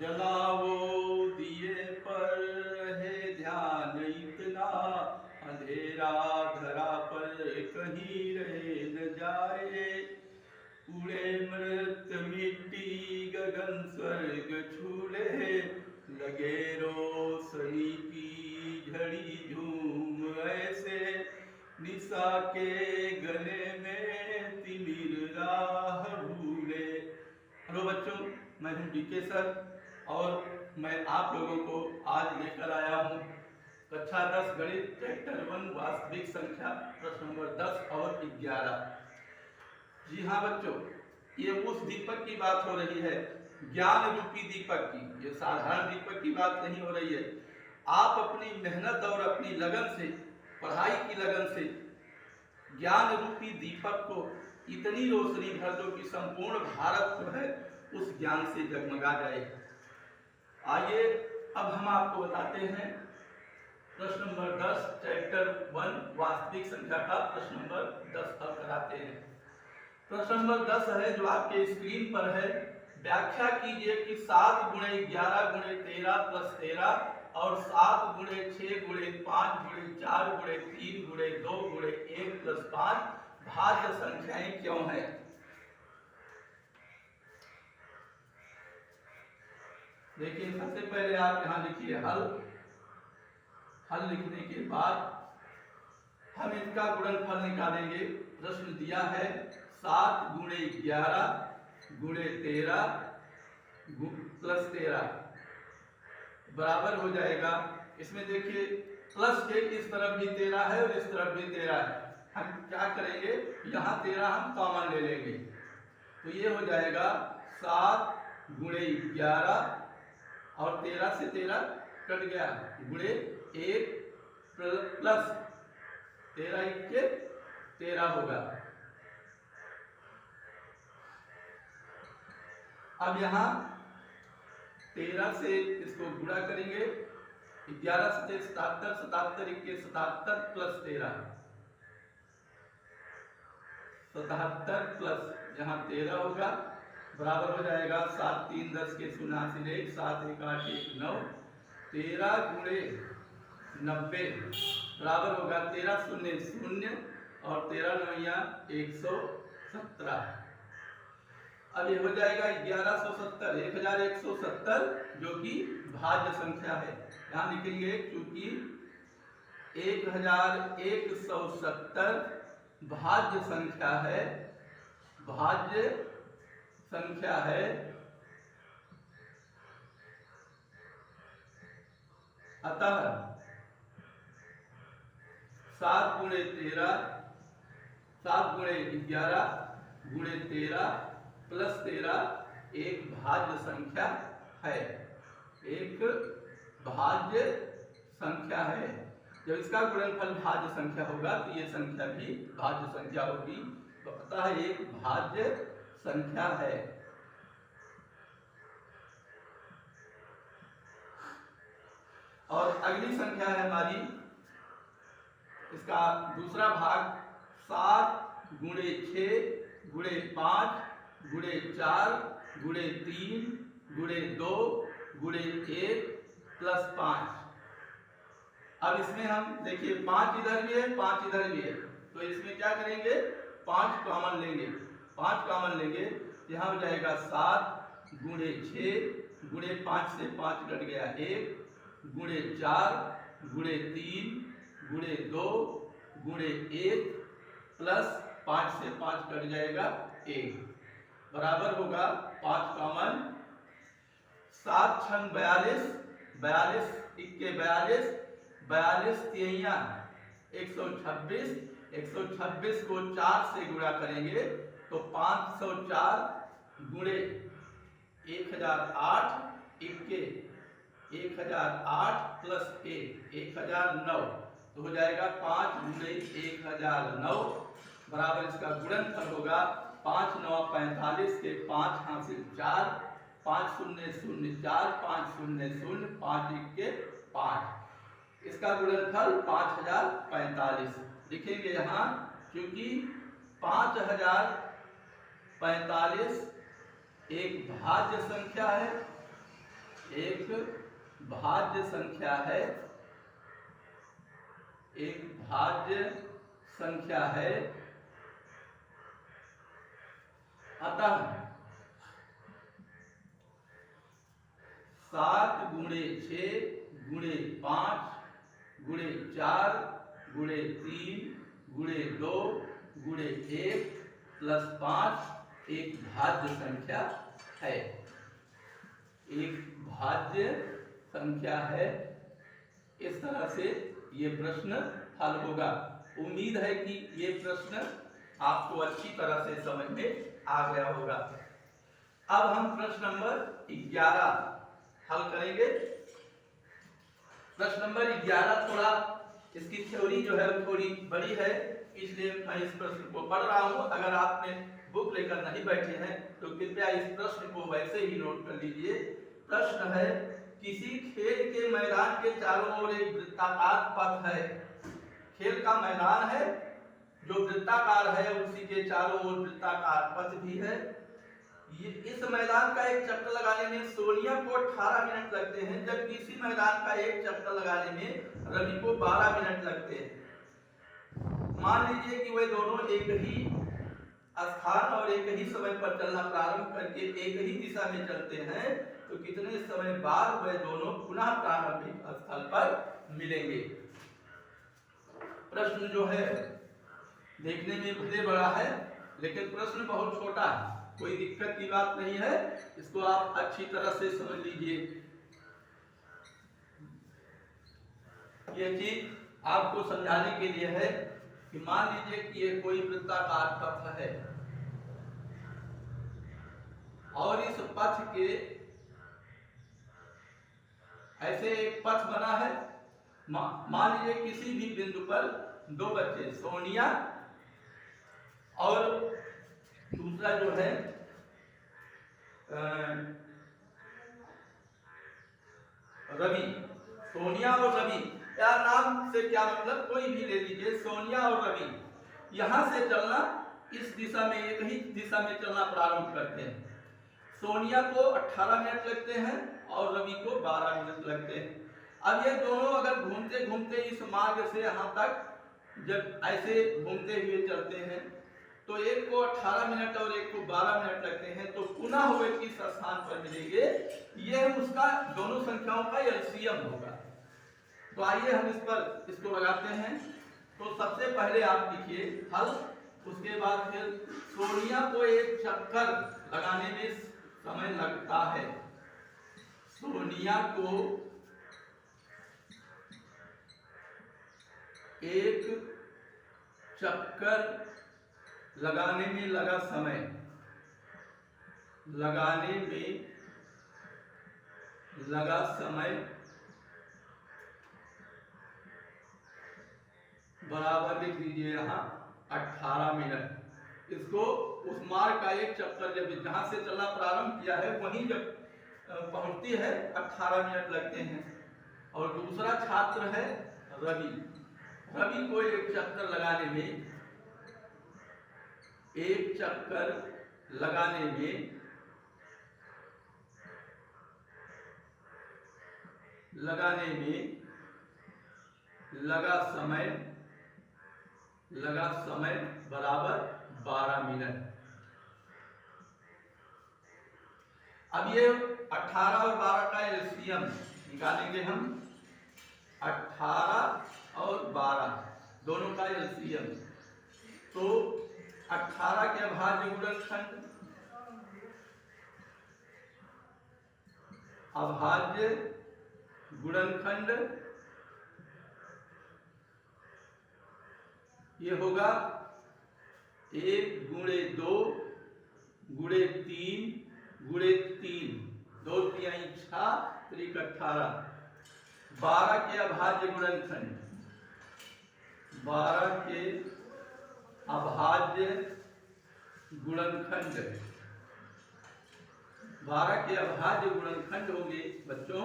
जलाओ दिए पर है ध्यान इतना, अंधेरा धरा पर कहीं रह न जाए। उड़े मृत मिट्टी गगन स्वर्ग छूले, लगे रोशनी की झड़ी झूम ऐसे। निशा के गले में तिमिर राह भूले। हेलो बच्चों, मैं हूं डीके सर और मैं आप लोगों को आज लेकर आया हूं कक्षा 10 गणित चैप्टर 1 वास्तविक संख्या प्रश्न नंबर 10 और 11। जी हाँ बच्चों, ये उस दीपक की बात हो रही है, ज्ञान रूपी दीपक की। ये साधारण दीपक की बात नहीं हो रही है। आप अपनी मेहनत और अपनी लगन से, पढ़ाई की लगन से ज्ञान रूपी दीपक को इतनी रोशनी भर दो कि संपूर्ण भारत जो है उस ज्ञान से जगमगा जाए। आइए अब हम आपको बताते हैं प्रश्न नंबर 10 चैप्टर 1 वास्तविक संख्या का प्रश्न नंबर 10 हल कराते हैं। प्रश्न नंबर 10 है जो आपके स्क्रीन पर है। व्याख्या कीजिए कि 7 × 11 × 13 + 13 और 7 × 6 × 5 × 4 × 3 × 2 × 1 + 5 भाज्य संख्याएं क्यों हैं। देखिए, सबसे पहले आप यहां लिखिए हल। हल लिखने के बाद हम इसका गुणनफल निकालेंगे। प्रश्न दिया है 7 × 11 × 13 + 13 बराबर हो जाएगा। इसमें देखिए प्लस के इस तरफ भी 13 है और इस तरफ भी 13 है। हम क्या करेंगे, यहाँ 13 हम कॉमन ले लेंगे तो ये हो जाएगा 7 × 11 और 13 से 13 कट गया गुणे 1 प्लस 13 के 13 होगा। अब यहाँ 13 से इसको गुणा करेंगे, 11 से 77, 77 के 77 + 13 77 प्लस यहाँ 13 होगा बराबर हो जाएगा 7 3 10 के 89 7 1 8 1 9 13 × 90 बराबर होगा 13 0 0 और 13 9 117। अब ये हो जाएगा 1170 1170 जो कि भाज्य संख्या है। यहाँ लिखेंगे क्योंकि 1170 भाज्य संख्या है, भाज्य संख्या है, अतः 7 × 13 7 × 11 × 13 + 13 एक भाज्य संख्या है, एक भाज्य संख्या है। जब इसका गुणनफल भाज्य संख्या होगा तो ये संख्या भी भाज्य संख्या होगी, तो अतः एक भाज्य संख्या है। और अगली संख्या है हमारी, इसका दूसरा भाग 7 × 6 × 5 × 4 × 3 × 2 × 1 + 5। अब इसमें हम देखिए 5 इधर भी है 5 इधर भी है, तो इसमें क्या करेंगे 5 कॉमन लेंगे। 5 कॉमन लेंगे, यहाँ हो जाएगा 7 × 6 × 5 से 5 कट गया 1 × 4 × 3 × 2 × 1 प्लस 5 से 5 कट जाएगा 1 बराबर होगा 5 कॉमन 7 × 6 42 42 इक्के 42 42 तिहियां 126 126 को 4 से गुणा करेंगे तो 504 गुणे 1008 इक्के 1008 + 1 1009 तो हो जाएगा 5 × 1009 बराबर इसका गुणनफल होगा 5 9 45 के 5 हासिल 4 5 0 0 4 5 0 0 5 1 के 5। इसका गुणनफल 5045 लिखेंगे यहाँ, क्योंकि 5045 एक भाज्य संख्या है एक भाज्य संख्या है, एक भाज्य संख्या है, अतः 7 गुणे 6 गुणे 5 गुणे 4 गुणे 3 गुणे 2 गुणे 1 प्लस 5 एक भाज्य संख्या है, एक भाज्य संख्या है। इस तरह से ये प्रश्न हल होगा। उम्मीद है कि ये प्रश्न आपको अच्छी तरह से समझ में आ गया होगा। अब हम प्रश्न नंबर 11 हल करेंगे। प्रश्न नंबर 11 थोड़ा इसकी थ्योरी जो है थोड़ी बड़ी है, इसलिए मैं इस प्रश्न को पढ़ रहा हूं। अगर आपने बुक लेकर नहीं बैठे हैं तो कृपया इस प्रश्न को वैसे ही नोट कर लीजिए। प्रश्न है, किसी खेल के मैदान के चारों ओर एक वृत्ताकार पथ है। खेल का मैदान है जो वृत्ताकार है, उसी के चारों ओर वृत्ताकार पथ भी है। इस मैदान का एक चक्कर लगाने में सोनिया को 18 मिनट लगते हैं, जबकि इसी मैदान का एक चक्कर लगाने में रवि को 12 मिनट लगते हैं। मान लीजिए कि वे दोनों एक ही स्थान और एक ही समय पर चलना प्रारंभ करके एक ही दिशा में चलते हैं, तो कितने समय बाद वे दोनों पुनः प्रारंभिक स्थल पर मिलेंगे। प्रश्न जो है देखने में भले बड़ा है, लेकिन प्रश्न बहुत छोटा है, कोई दिक्कत की बात नहीं है। इसको आप अच्छी तरह से समझ लीजिए। यह चीज आपको समझाने के लिए है कि मान लीजिए कि ये कोई वृत्ताकार पथ है और इस पथ के ऐसे एक पथ बना है। मान लीजिए किसी भी बिंदु पर दो बच्चे, सोनिया और दूसरा जो है रवि, सोनिया और रवि, या नाम से क्या मतलब कोई भी ले लीजिए, सोनिया और रवि यहां से चलना इस दिशा में एक ही दिशा में चलना प्रारंभ करते हैं। सोनिया को 18 मिनट लगते हैं और रवि को 12 मिनट लगते हैं। अब ये दोनों अगर घूमते घूमते इस मार्ग से यहाँ तक जब ऐसे घूमते हुए चलते हैं तो एक को 18 मिनट और एक को 12 मिनट लगते हैं, तो पुनः वे किस स्थान पर मिलेंगे, यह उसका दोनों संख्याओं का एलसीएम होगा। तो आइए हम इसको लगाते हैं। तो सबसे पहले आप लिखिए हल, उसके बाद फिर सोनिया को एक चक्कर लगाने में समय लगता है। सोनिया को एक चक्कर लगाने में लगा समय, लगाने में लगा समय बराबर लिख दीजिए यहाँ 18 मिनट। इसको उस मार्ग का एक चक्कर जब जहां से चलना प्रारंभ किया है वहीं जब पहुंचती है 18 मिनट लगते हैं। और दूसरा छात्र है रवि, रवि को एक चक्कर लगाने में, एक चक्कर लगाने में लगा समय बराबर 12 मिनट। अब ये 18 और 12 का एलसीएम निकालेंगे हम। 18 और 12 दोनों का एलसीएम, तो 18 के अभाज्य गुणनखंड, अभाज्य गुणनखंड ये होगा 1 गुणे 2 गुणे 3 गुणे 3, 2 तिहाई 6 त्रिक 18। 12 के अभाज्य गुणनखंड, 12 के अभाज्य गुणनखंड, 12 के अभाज्य गुणनखंड होंगे बच्चों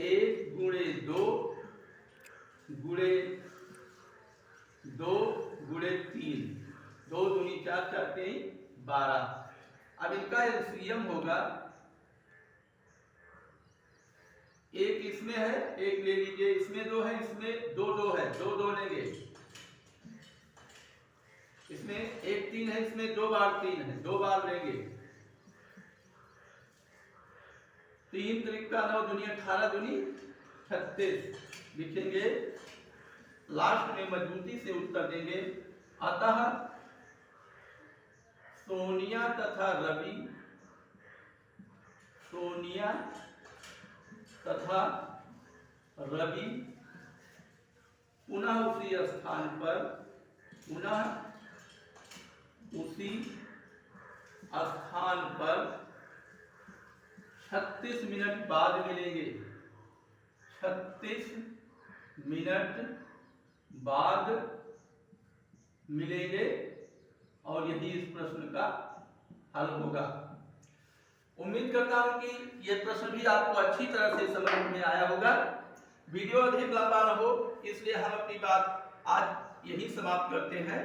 1 गुणे 2 गुणे 2 गुणे 3, 2 दूनी 4, 4 3 12। अब इनका एलसीएम होगा एक इसमें है, एक ले लीजिए, इसमें 2 है, इसमें 2 2 है, 2 2 लेंगे। इसमें एक 3 है, इसमें 2 बार 3 है, 2 बार लेंगे। 3 त्रिका 9 दूनी 18 दूनी 36 लिखेंगे। लास्ट में मजबूती से उत्तर देंगे। अतः सोनिया तथा रवि, सोनिया तथा रवि पुनः उसी स्थान पर, पुनः उसी स्थान पर 36 मिनट बाद मिलेंगे। 36 मिनट बाद मिलेंगे और यही इस प्रश्न का हल होगा। उम्मीद करता हूं कि यह प्रश्न भी आपको अच्छी तरह से समझ में आया होगा। वीडियो अधिक लंबा न हो, इसलिए हम अपनी बात आज यही समाप्त करते हैं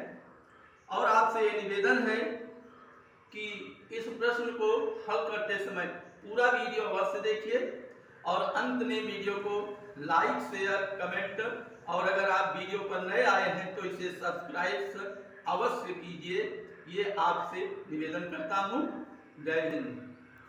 और आपसे ये निवेदन है कि इस प्रश्न को हल करते समय पूरा वीडियो अवश्य देखिए और अंत में वीडियो को लाइक, शेयर, कमेंट और अगर आप वीडियो पर नए आए हैं तो इसे सब्सक्राइब अवश्य कीजिए। ये आपसे निवेदन करता हूँ। जय हिंद।